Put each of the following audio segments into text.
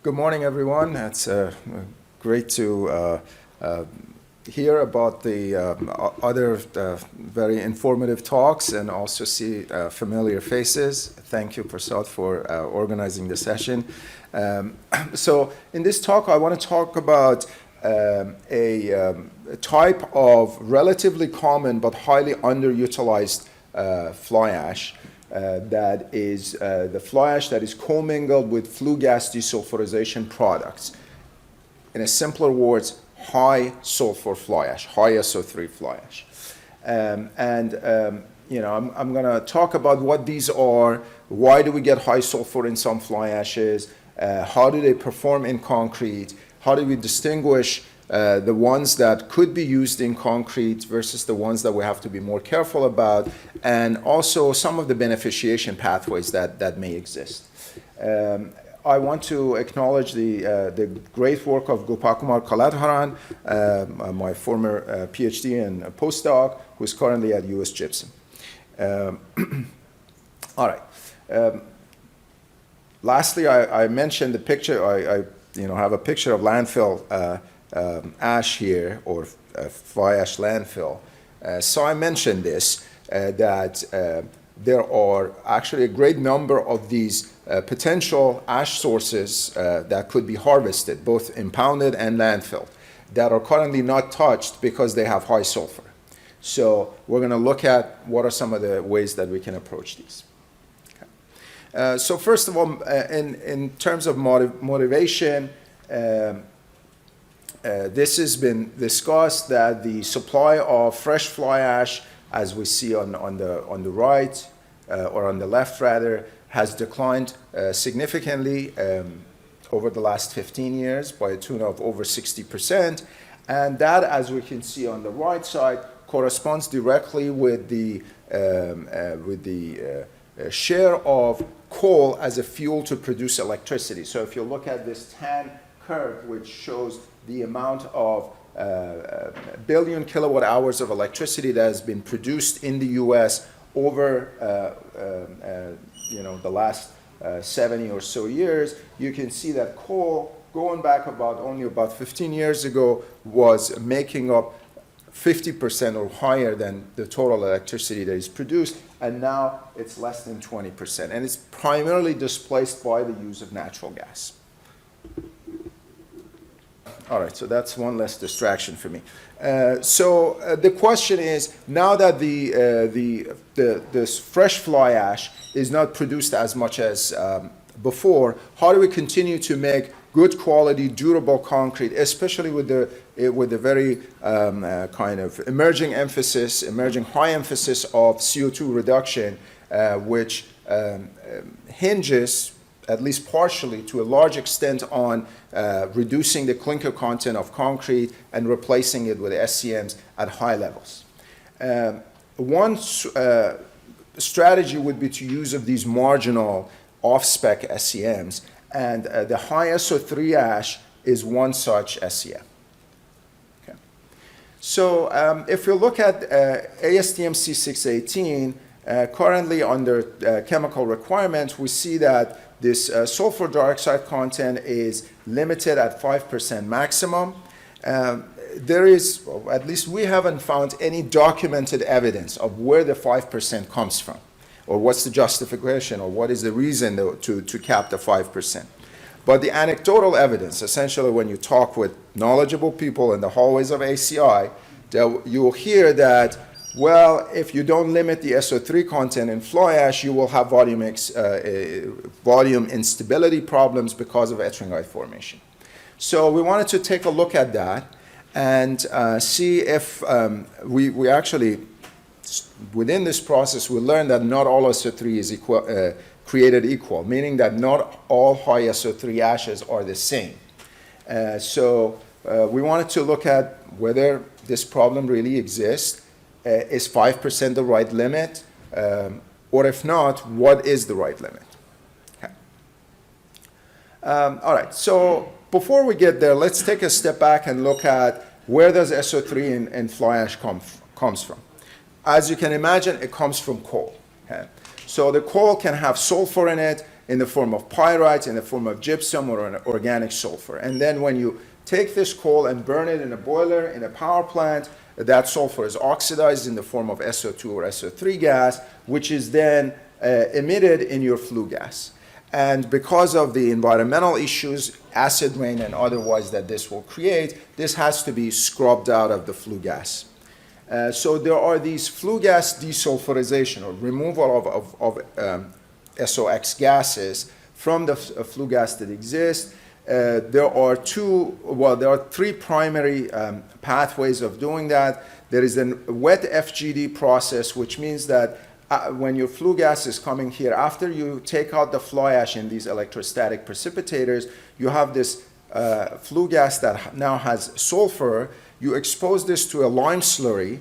Good morning, everyone. It's great to hear about the other very informative talks and also see familiar faces. Thank you, Farshad, for organizing the session. So in this talk, I want to talk about a type of relatively common but highly underutilized fly ash. That is the fly ash that is co-mingled with flue gas desulfurization products. In a simpler words, high sulfur fly ash, high SO3 fly ash. I'm going to talk about what these are, why do we get high sulfur in some fly ashes, how do they perform in concrete, how do we distinguish the ones that could be used in concrete versus the ones that we have to be more careful about, and also some of the beneficiation pathways that may exist. I want to acknowledge the great work of Gopakumar Kaladharan, my former PhD and postdoc, who is currently at US Gypsum. All right. Lastly, I mentioned the picture. I have a picture of landfill ash here, or fly ash landfill. So I mentioned this, that there are actually a great number of these potential ash sources that could be harvested, both impounded and landfill, that are currently not touched because they have high sulfur. So we're going to look at what are some of the ways that we can approach these. Okay. So first of all, in terms of motivation, this has been discussed that the supply of fresh fly ash, as we see on the right, or on the left rather, has declined significantly over the last 15 years by a tune of over 60%. And that, as we can see on the right side, corresponds directly with the share of coal as a fuel to produce electricity. So if you look at this tan curve, which shows the amount of billion kilowatt hours of electricity that has been produced in the U.S. over the last 70 or so years, you can see that coal, going back only about 15 years ago, was making up 50% or higher than the total electricity that is produced, and now it's less than 20%. And it's primarily displaced by the use of natural gas. All right, so that's one less distraction for me. So the question is, now that this fresh fly ash is not produced as much as before, how do we continue to make good quality, durable concrete, especially with the very kind of emerging high emphasis of CO2 reduction, which hinges, at least partially, to a large extent, on reducing the clinker content of concrete and replacing it with SCMs at high levels. One strategy would be to use of these marginal off-spec SCMs, and the high SO3 ash is one such SCM. Okay. So if you look at ASTM C618, currently under chemical requirements, we see that this sulfur dioxide content is limited at 5% maximum. There is, at least we haven't found any documented evidence of where the 5% comes from, or what's the justification, or what is the reason to cap the 5%. But the anecdotal evidence, essentially when you talk with knowledgeable people in the hallways of ACI, you will hear that, well, if you don't limit the SO3 content in fly ash, you will have volume instability problems because of ettringite formation. So we wanted to take a look at that and see if we actually, within this process, we learned that not all SO3 is created equal, meaning that not all high SO3 ashes are the same. So we wanted to look at whether this problem really exists. Is 5% the right limit? Or if not, what is the right limit? Okay. All right, so before we get there, let's take a step back and look at where does SO3 in fly ash comes from. As you can imagine, it comes from coal. Okay? So the coal can have sulfur in it. in the form of pyrite, in the form of gypsum, or an organic sulfur. And then when you take this coal and burn it in a boiler, in a power plant, that sulfur is oxidized in the form of SO2 or SO3 gas, which is then emitted in your flue gas. And because of the environmental issues, acid rain and otherwise that this will create, this has to be scrubbed out of the flue gas. So there are these flue gas desulfurization, or removal of SOx gases from the flue gas that exist. There are three primary pathways of doing that. There is a wet FGD process, which means that when your flue gas is coming here, after you take out the fly ash in these electrostatic precipitators, you have this flue gas that now has sulfur. You expose this to a lime slurry,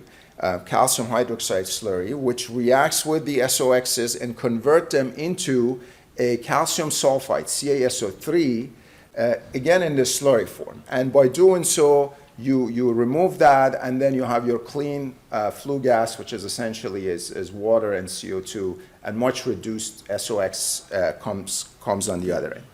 calcium hydroxide slurry, which reacts with the SOXs and convert them into a calcium sulfite, CaSO3, again in the slurry form. And by doing so, you remove that, and then you have your clean flue gas, which is essentially is water and CO2, and much reduced SOx comes on the other end.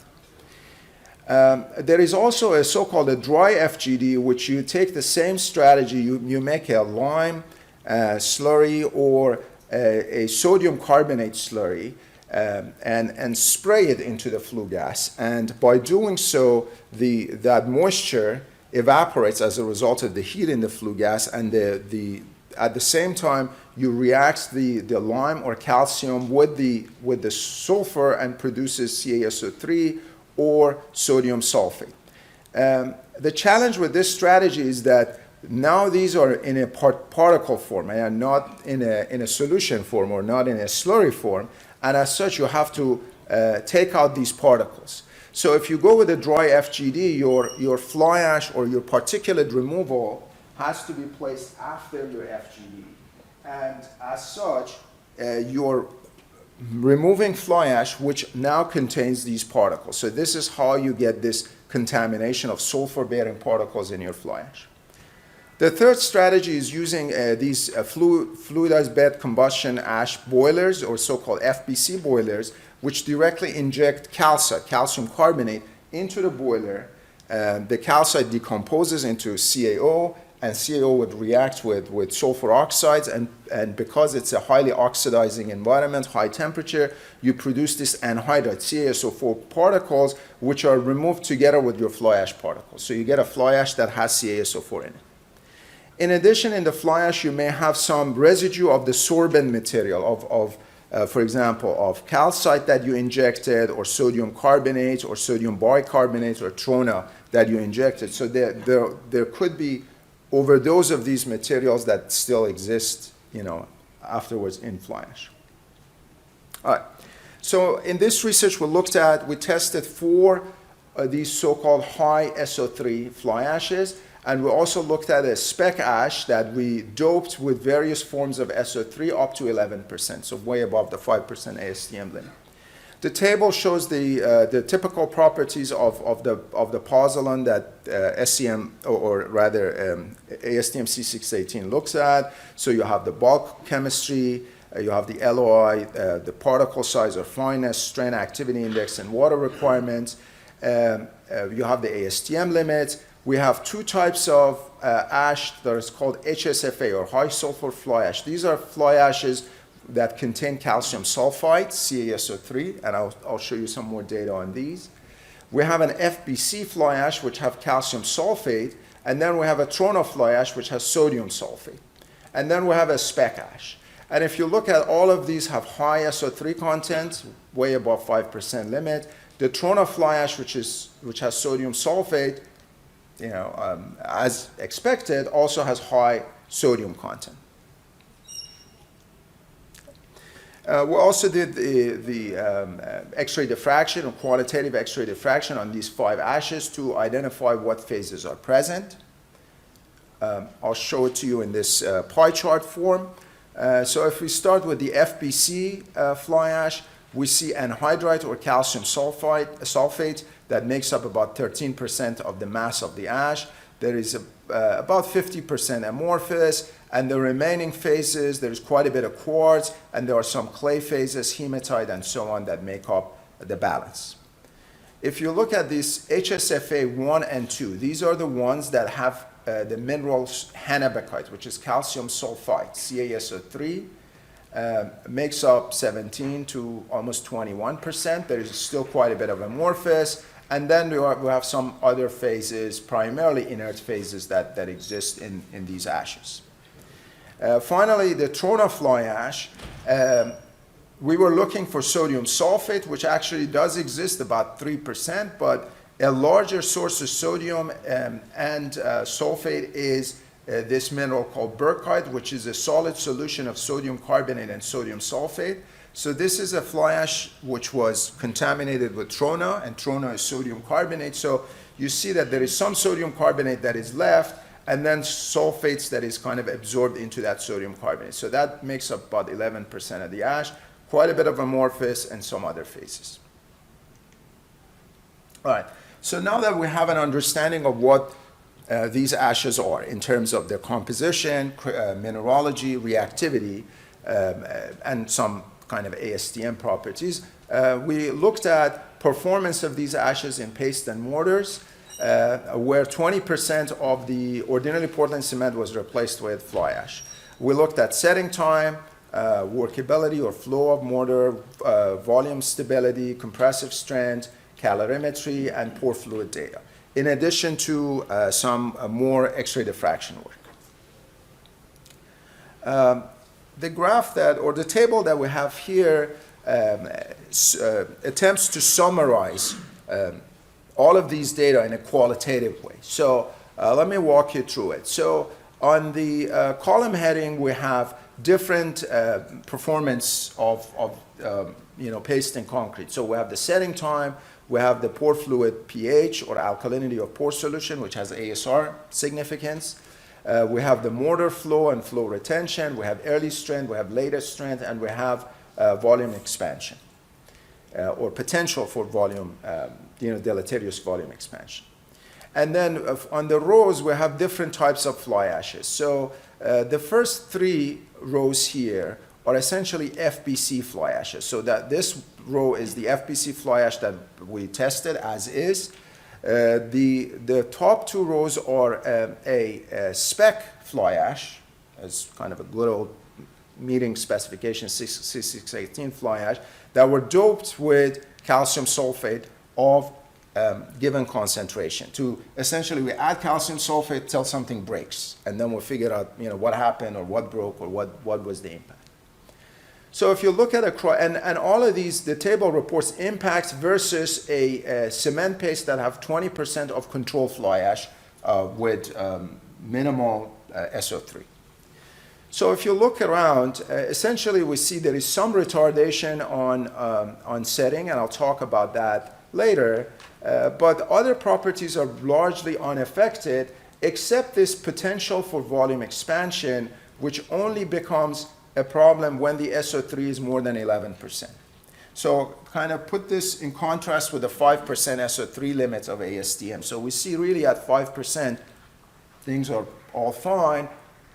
There is also a so-called a dry FGD, which you take the same strategy. You make a lime slurry or a sodium carbonate slurry, and spray it into the flue gas. And by doing so, that moisture evaporates as a result of the heat in the flue gas, and at the same time you react the lime or calcium with the sulfur and produces CaSO3 or sodium sulfate. The challenge with this strategy is that now these are in a particle form and not in a solution form or not in a slurry form, and as such you have to take out these particles. So if you go with a dry FGD, your fly ash or your particulate removal has to be placed after your FGD. And as such, you're removing fly ash, which now contains these particles. So this is how you get this contamination of sulfur-bearing particles in your fly ash. The third strategy is using these fluidized bed combustion ash boilers, or so-called FBC boilers, which directly inject calcite, calcium carbonate, into the boiler. The calcite decomposes into CaO, and CaO would react with sulfur oxides, and because it's a highly oxidizing environment, high temperature, you produce this anhydride, CaSO4 particles, which are removed together with your fly ash particles. So you get a fly ash that has CaSO4 in it. In addition, in the fly ash, you may have some residue of the sorbent material for example, of calcite that you injected, or sodium carbonate, or sodium bicarbonate, or trona that you injected. So there could be overdose of these materials that still exist, afterwards in fly ash. All right. So in this research we tested 4 these so-called high SO3 fly ashes. And we also looked at a spec ash that we doped with various forms of SO3 up to 11%, so way above the 5% ASTM limit. The table shows the typical properties of the pozzolan that SCM, or rather ASTM C618 looks at. So you have the bulk chemistry, you have the LOI, the particle size or fineness, strain activity index, and water requirements. You have the ASTM limits. We have 2 types of ash that is called HSFA, or high sulfur fly ash. These are fly ashes that contain calcium sulfite, CaSO3, and I'll show you some more data on these. We have an FBC fly ash, which have calcium sulfate, and then we have a trona fly ash, which has sodium sulfate. And then we have a spec ash. And if you look at all of these have high SO3 content, way above 5% limit. The trona fly ash, which has sodium sulfate, as expected, also has high sodium content. We also did the X-ray diffraction, or quantitative X-ray diffraction, on these 5 ashes to identify what phases are present. I'll show it to you in this pie chart form. So if we start with the FBC fly ash, we see anhydride, or calcium sulfate, that makes up about 13% of the mass of the ash. There is about 50% amorphous, and the remaining phases, there's quite a bit of quartz, and there are some clay phases, hematite, and so on, that make up the balance. If you look at this HSFA 1 and 2, these are the ones that have the minerals hanabakite, which is calcium sulfite, CaSO3, makes up 17 to almost 21%. There is still quite a bit of amorphous. And then we have some other phases, primarily inert phases that exist in these ashes. Finally, the trona fly ash. We were looking for sodium sulfate, which actually does exist, about 3%, but a larger source of sodium and sulfate is this mineral called berkite, which is a solid solution of sodium carbonate and sodium sulfate. So this is a fly ash which was contaminated with trona, and trona is sodium carbonate. So you see that there is some sodium carbonate that is left, and then sulfates that is kind of absorbed into that sodium carbonate. So that makes up about 11% of the ash, quite a bit of amorphous, and some other phases. All right, so now that we have an understanding of what these ashes are in terms of their composition, mineralogy, reactivity, and some kind of ASTM properties, we looked at performance of these ashes in paste and mortars, where 20% of the ordinary Portland cement was replaced with fly ash. We looked at setting time, workability or flow of mortar, volume stability, compressive strength, calorimetry, and pore fluid data, in addition to some more X-ray diffraction work. The graph that, or the table that we have here attempts to summarize all of these data in a qualitative way. So let me walk you through it. So on the column heading, we have different performance of paste and concrete. So we have the setting time, we have the pore fluid pH or alkalinity of pore solution, which has ASR significance. We have the mortar flow and flow retention, we have early strength, we have latest strength, and we have volume expansion or potential for volume, deleterious volume expansion. And then on the rows, we have different types of fly ashes. So the first three rows here are essentially FBC fly ashes. So that this row is the FBC fly ash that we tested as is. The top two rows are a spec fly ash, as kind of a good old meeting specification C618 fly ash, that were doped with calcium sulfate of given concentration. To essentially, we add calcium sulfate till something breaks, and then we'll figure out what happened or what broke or what was the impact. So if you look at and all of these, the table reports impacts versus a cement paste that have 20% of control fly ash with minimal SO3. So if you look around, essentially we see there is some retardation on setting, and I'll talk about that later. But other properties are largely unaffected, except this potential for volume expansion, which only becomes a problem when the SO3 is more than 11%. So kind of put this in contrast with the 5% SO3 limit of ASTM. So we see really at 5%, things are all fine.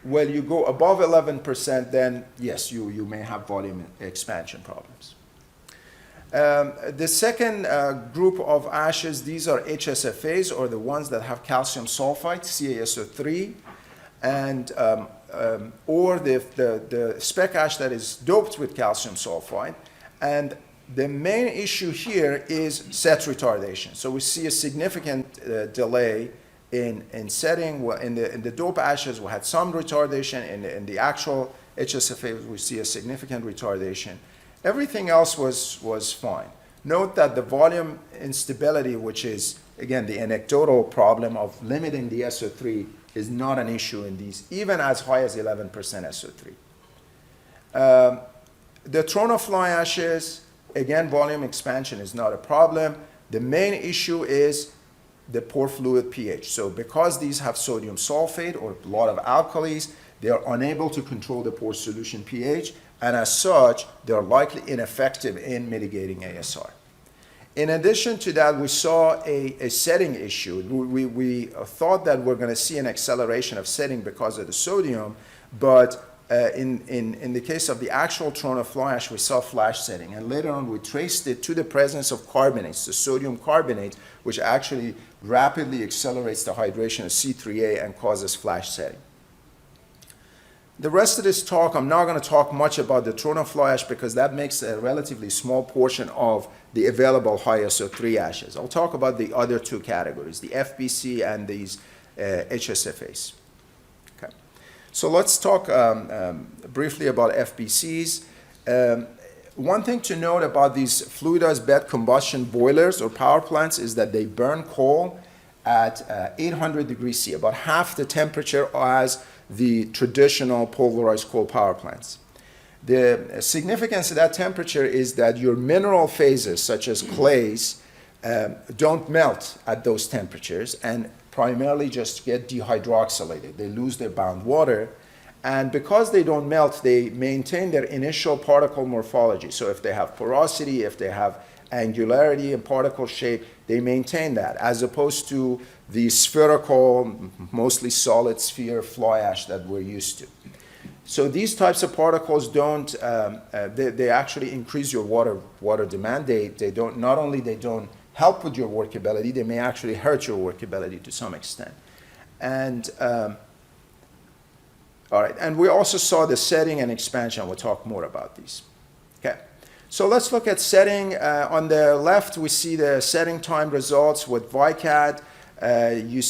When you go above 11%, then yes, you may have volume expansion problems. The second group of ashes, these are HSFAs, or the ones that have calcium sulfite, CaSO3, and or the spec ash that is doped with calcium sulfide. And the main issue here is set retardation. So we see a significant delay in setting. Well, in the dope ashes, we had some retardation. In the actual HSFA, we see a significant retardation. Everything else was fine. Note that the volume instability, which is, again, the anecdotal problem of limiting the SO3, is not an issue in these, even as high as 11% SO3. The trona fly ashes, again, volume expansion is not a problem. The main issue is the pore fluid pH. So because these have sodium sulfate or a lot of alkalis, they are unable to control the pore solution pH, and as such, they're likely ineffective in mitigating ASR. In addition to that, we saw a setting issue. We thought that we're going to see an acceleration of setting because of the sodium, but in the case of the actual Toronto fly ash, we saw flash setting. And later on, we traced it to the presence of carbonates, the sodium carbonate, which actually rapidly accelerates the hydration of C3A and causes flash setting. The rest of this talk, I'm not going to talk much about the Toronto fly ash because that makes a relatively small portion of the available high SO3 ashes. I'll talk about the other two categories, the FBC and these HSFAs. Okay. So let's talk briefly about FBCs. One thing to note about these fluidized bed combustion boilers or power plants is that they burn coal at 800 degrees C, about half the temperature as the traditional pulverized coal power plants. The significance of that temperature is that your mineral phases, such as clays, don't melt at those temperatures and primarily just get dehydroxylated. They lose their bound water. And because they don't melt, they maintain their initial particle morphology. So if they have porosity, if they have angularity and particle shape, they maintain that, as opposed to the spherical, mostly solid sphere fly ash that we're used to. So these types of particles don't, they actually increase your water demand. They don't, not only they don't help with your workability, they may actually hurt your workability to some extent. And all right, and we also saw the setting and expansion. We'll talk more about these. Okay, so let's look at setting. On the left, we see the setting time results with Vicat. You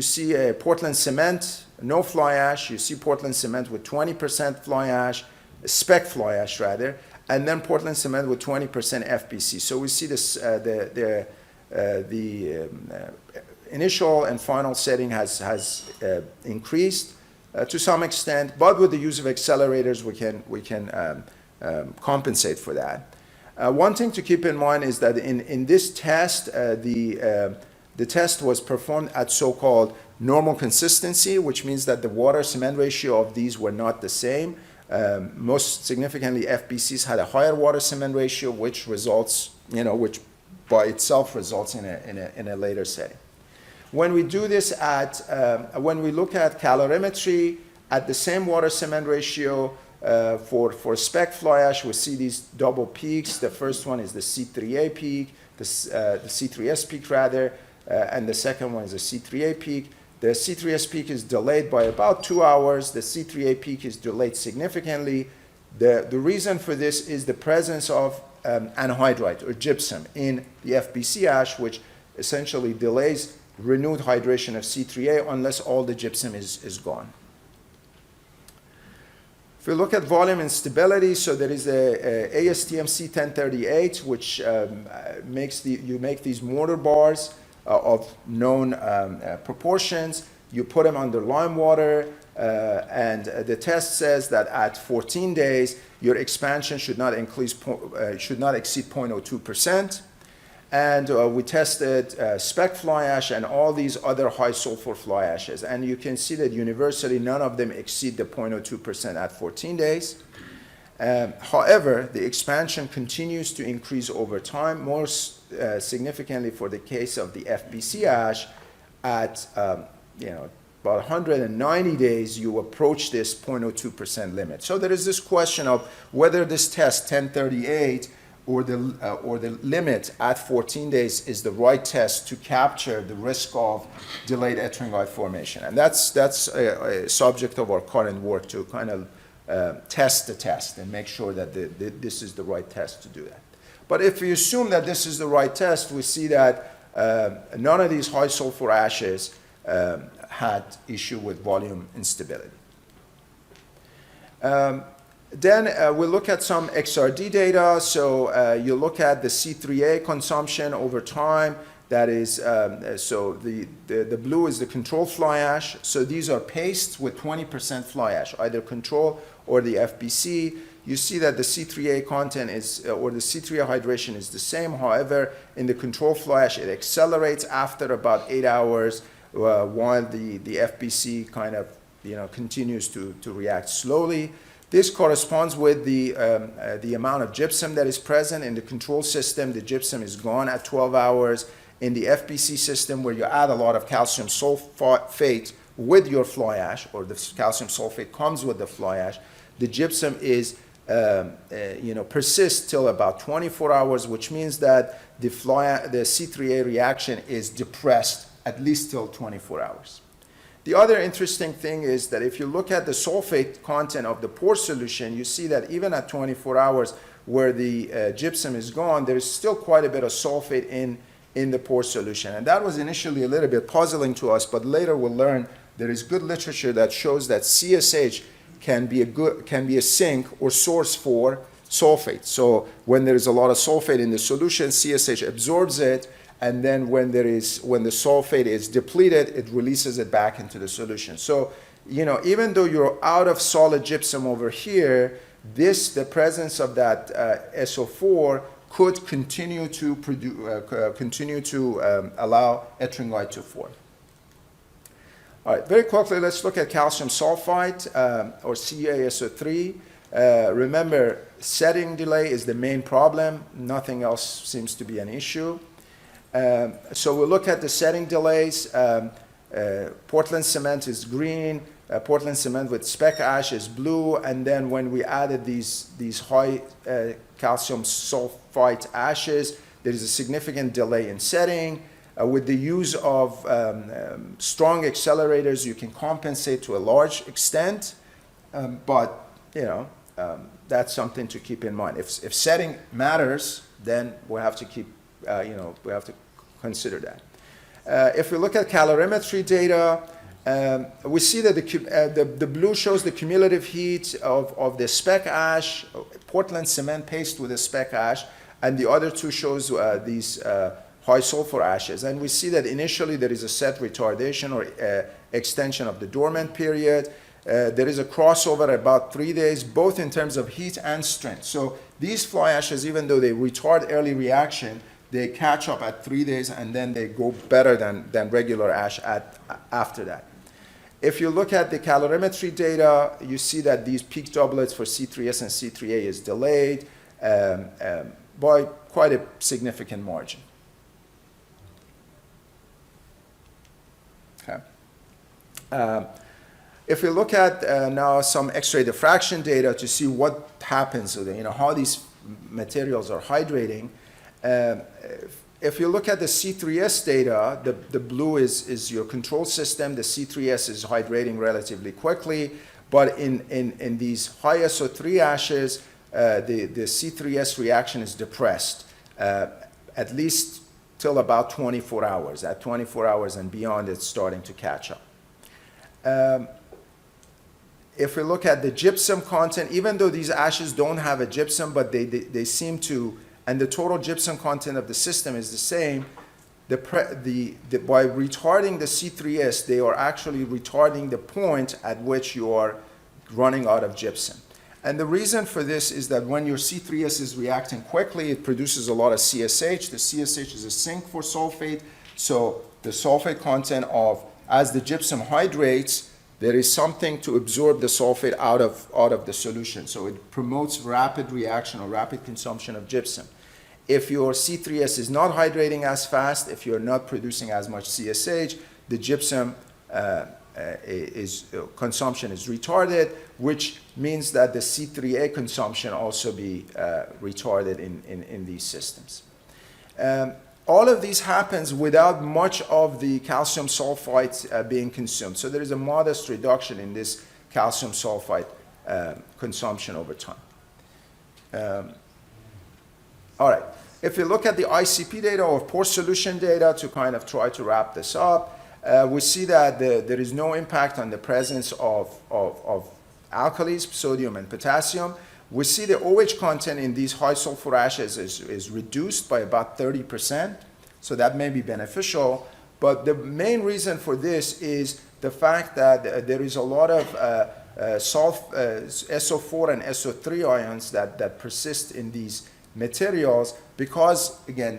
see Portland cement, no fly ash. You see Portland cement with 20% fly ash, spec fly ash rather, and then Portland cement with 20% FBC. So we see this, the initial and final setting has increased to some extent, but with the use of accelerators, we can compensate for that. One thing to keep in mind is that in this test, the test was performed at so-called normal consistency, which means that the water-cement ratio of these were not the same. Most significantly, FBCs had a higher water-cement ratio, which results, which by itself results in a later setting. When we do this when we look at calorimetry at the same water-cement ratio for spec fly ash, we see these double peaks. The first one is the C3A peak, the C3S peak rather, and the second one is the C3A peak. The C3S peak is delayed by about 2 hours. The C3A peak is delayed significantly. The reason for this is the presence of anhydrite or gypsum in the FBC ash, which essentially delays renewed hydration of C3A unless all the gypsum is gone. If we look at volume instability, so there is a ASTM C618, which you make these mortar bars of known proportions. You put them under Limewater, and the test says that at 14 days, your expansion should not exceed 0.02%. And we tested spec fly ash and all these other high sulfur fly ashes. And you can see that universally, none of them exceed the 0.02% at 14 days. However, the expansion continues to increase over time, most significantly for the case of the FBC ash. At about 190 days, you approach this 0.02% limit. So there is this question of whether this test, 1038, or the limit at 14 days is the right test to capture the risk of delayed ettringite formation. And that's a subject of our current work to kind of test the test and make sure that this is the right test to do that. But if we assume that this is the right test, we see that none of these high sulfur ashes had issue with volume instability. Then we look at some XRD data. So you look at the C3A consumption over time. That is, so the blue is the control fly ash. So these are pastes with 20% fly ash, either control or the FBC. You see that the C3A content is, or the C3A hydration is the same. However, in the control fly ash, it accelerates after about 8 hours, while the FBC kind of continues to react slowly. This corresponds with the amount of gypsum that is present in the control system. The gypsum is gone at 12 hours. In the FBC system, where you add a lot of calcium sulfate with your fly ash, or the calcium sulfate comes with the fly ash, the gypsum is persists till about 24 hours, which means that the C3A reaction is depressed at least till 24 hours. The other interesting thing is that if you look at the sulfate content of the pore solution, you see that even at 24 hours where the gypsum is gone, there's still quite a bit of sulfate in the pore solution. And that was initially a little bit puzzling to us, but later we'll learn there is good literature that shows that CSH can be a sink or source for sulfate. So when there is a lot of sulfate in the solution, CSH absorbs it, and then when the sulfate is depleted, it releases it back into the solution. So, even though you're out of solid gypsum over here, the presence of that SO4 could continue to allow ettringite to form. All right, very quickly, let's look at calcium sulfite, or CaSO3. Remember, setting delay is the main problem. Nothing else seems to be an issue. So we'll look at the setting delays. Portland cement is green. Portland cement with spec ash is blue. And then when we added these high calcium sulfite ashes, there is a significant delay in setting. With the use of strong accelerators, you can compensate to a large extent, but that's something to keep in mind. If setting matters, then we have to keep, we have to consider that. If we look at calorimetry data, we see that the blue shows the cumulative heat of the spec ash, Portland cement paste with the spec ash, and the other two shows these high sulfur ashes. And we see that initially there is a set retardation or extension of the dormant period. There is a crossover at about 3 days, both in terms of heat and strength. So these fly ashes, even though they retard early reaction, they catch up at 3 days, and then they go better than regular ash after that. If you look at the calorimetry data, you see that these peak doublets for C3S and C3A is delayed by quite a significant margin. Okay. If we look at now some X-ray diffraction data to see what happens, how these materials are hydrating, if you look at the C3S data, the blue is your control system. The C3S is hydrating relatively quickly, but in these high SO3 ashes, the C3S reaction is depressed, at least till about 24 hours. At 24 hours and beyond, it's starting to catch up. If we look at the gypsum content, even though these ashes don't have a gypsum, but they seem to, and the total gypsum content of the system is the same, by retarding the C3S, they are actually retarding the point at which you are running out of gypsum. And the reason for this is that when your C3S is reacting quickly, it produces a lot of CSH. The CSH is a sink for sulfate. So the sulfate content as the gypsum hydrates, there is something to absorb the sulfate out of the solution. So it promotes rapid reaction or rapid consumption of gypsum. If your C3S is not hydrating as fast, if you're not producing as much CSH, the gypsum consumption is retarded, which means that the C3A consumption also be retarded in these systems. All of these happens without much of the calcium sulfite being consumed. So there is a modest reduction in this calcium sulfite consumption over time. All right. If you look at the ICP data or pore solution data to kind of try to wrap this up, we see that there is no impact on the presence of alkalis, sodium and potassium. We see the OH content in these high sulfur ashes is reduced by about 30%, so that may be beneficial. But the main reason for this is the fact that there is a lot of SO4 and SO3 ions that persist in these materials because, again,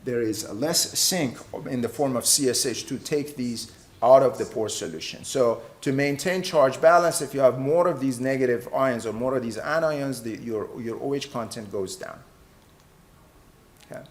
there is less sink in the form of CSH to take these out of the pore solution. So to maintain charge balance, if you have more of these negative ions or more of these anions, your OH content goes down. Okay.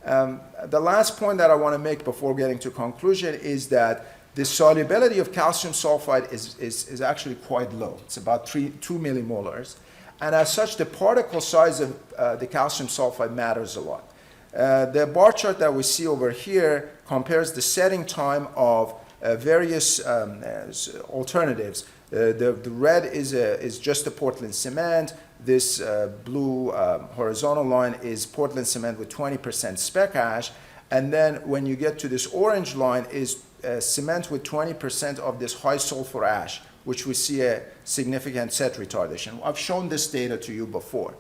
The last point that I want to make before getting to conclusion is that the solubility of calcium sulfite is actually quite low. It's about 2 millimolars. And as such, the particle size of the calcium sulfide matters a lot. The bar chart that we see over here compares the setting time of various alternatives. The red is just the Portland cement. This blue horizontal line is Portland cement with 20% spec ash. And then when you get to this orange line is cement with 20% of this high sulfur ash, which we see a significant set retardation. I've shown this data to you before.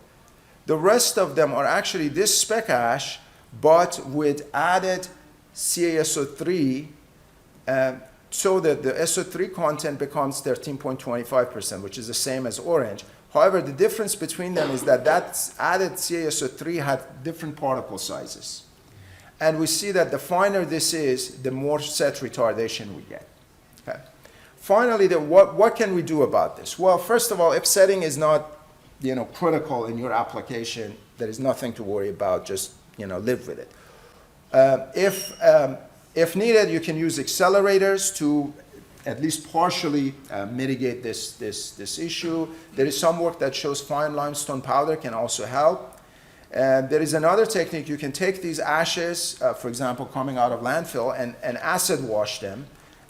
The rest of them are actually this spec ash, but with added CaSO3, so that the SO3 content becomes 13.25%, which is the same as orange. However, the difference between them is that that added CaSO3 had different particle sizes. And we see that the finer this is, the more set retardation we get. Okay. Finally, what can we do about this? Well, first of all, if setting is not critical in your application, there is nothing to worry about. Just live with it. If needed, you can use accelerators to at least partially mitigate this issue. There is some work that shows fine limestone powder can also help. There is another technique. You can take these ashes, for example, coming out of landfill, and acid wash them,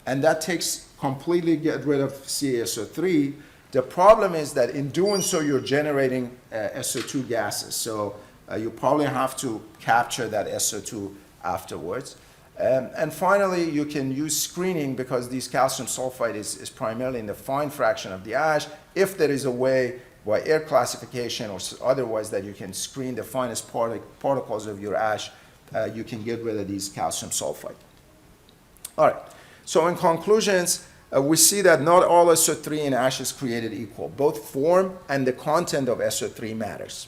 and that takes completely get rid of CaSO3. The problem is that in doing so, you're generating SO2 gases. So you probably have to capture that SO2 afterwards. And finally, you can use screening because this calcium sulfite is primarily in the fine fraction of the ash. If there is a way by air classification or otherwise that you can screen the finest particles of your ash, you can get rid of these calcium sulfite. All right. So in conclusions, we see that not all SO3 in ash is created equal. Both form and the content of SO3 matters.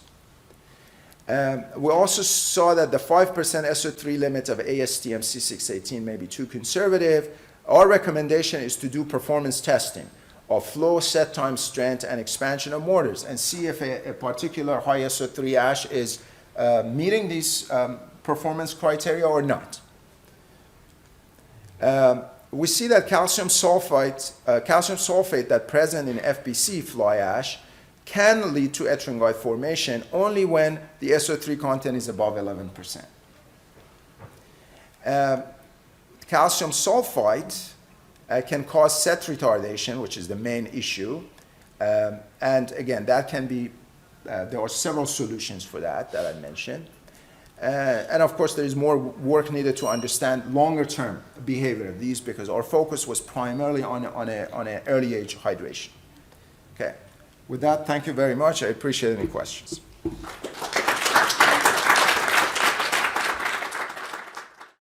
We also saw that the 5% SO3 limit of ASTM C618 may be too conservative. Our recommendation is to do performance testing of flow, set time, strength, and expansion of mortars and see if a particular high SO3 ash is meeting these performance criteria or not. We see that calcium sulfate that present in FBC fly ash can lead to ettringite formation only when the SO3 content is above 11%. Calcium sulfite can cause set retardation, which is the main issue. And again, that can be, there are several solutions for that I mentioned. And of course, there is more work needed to understand longer-term behavior of these because our focus was primarily on an early age hydration. Okay. With that, thank you very much. I appreciate any questions.